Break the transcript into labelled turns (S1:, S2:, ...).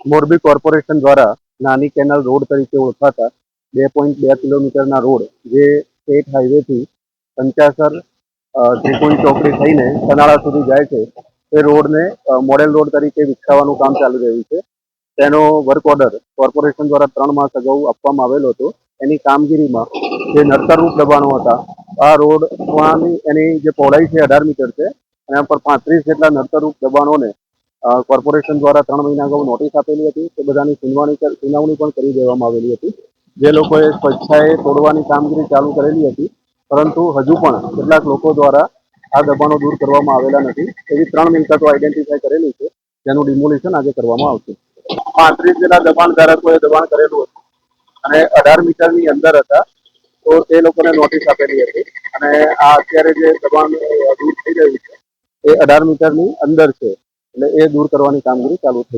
S1: Morbi corporation દ્વારા નાની canal road તરીકે ઓળખાતા 2.2 કિલોમીટરના રોડ જે સ્ટેટ હાઈવેથી પંચાસર ત્રિકોણ ચોકડી થઈને સનાળા સુધી જાય છે તે રોડને મોડેલ રોડ તરીકે વિકસાવવાનું કામ ચાલી રહ્યું છે. તેનો વર્ક ઓર્ડર કોર્પોરેશન દ્વારા 3 માસ અગાઉ આપવામાં આવેલો હતો. એની કામગીરીમાં જે નડતરરૂપ દબાણો હતા, આ રોડની એની જે પહોળાઈ છે 18 મીટર છે, એના પર 35 જેટલા નડતરરૂપ દબાણોને કોર્પોરેશન દ્વારા 3 મહિના અગાઉ નોટિસ આપેલી હતી. તે બધાની સુનાવણી પણ કરી દેવામાં આવેલી હતી. જે લોકોએ સ્વેચ્છાએ તોડવાની કામગીરી ચાલુ કરેલી હતી, પરંતુ હજુ પણ કેટલાક લોકો દ્વારા આ દબાણો દૂર કરવામાં આવેલા નથી. એવી 3 મિલકતો આઈડેન્ટિફાઈ કરેલી છે, જેનું ડિમોલિશન આજે કરવામાં આવશે. 35 જેટલા દબાણ ધારકોએ દબાણ કરેલું હતું અને 18 મીટરની અંદર હતા, તો તે લોકોને નોટિસ આપેલી હતી. અને આ અત્યારે જે દબાણ દૂર થઈ રહ્યું છે એ 18 મીટરની અંદર છે, એટલે એ દૂર કરવાની કામગીરી ચાલુ છે.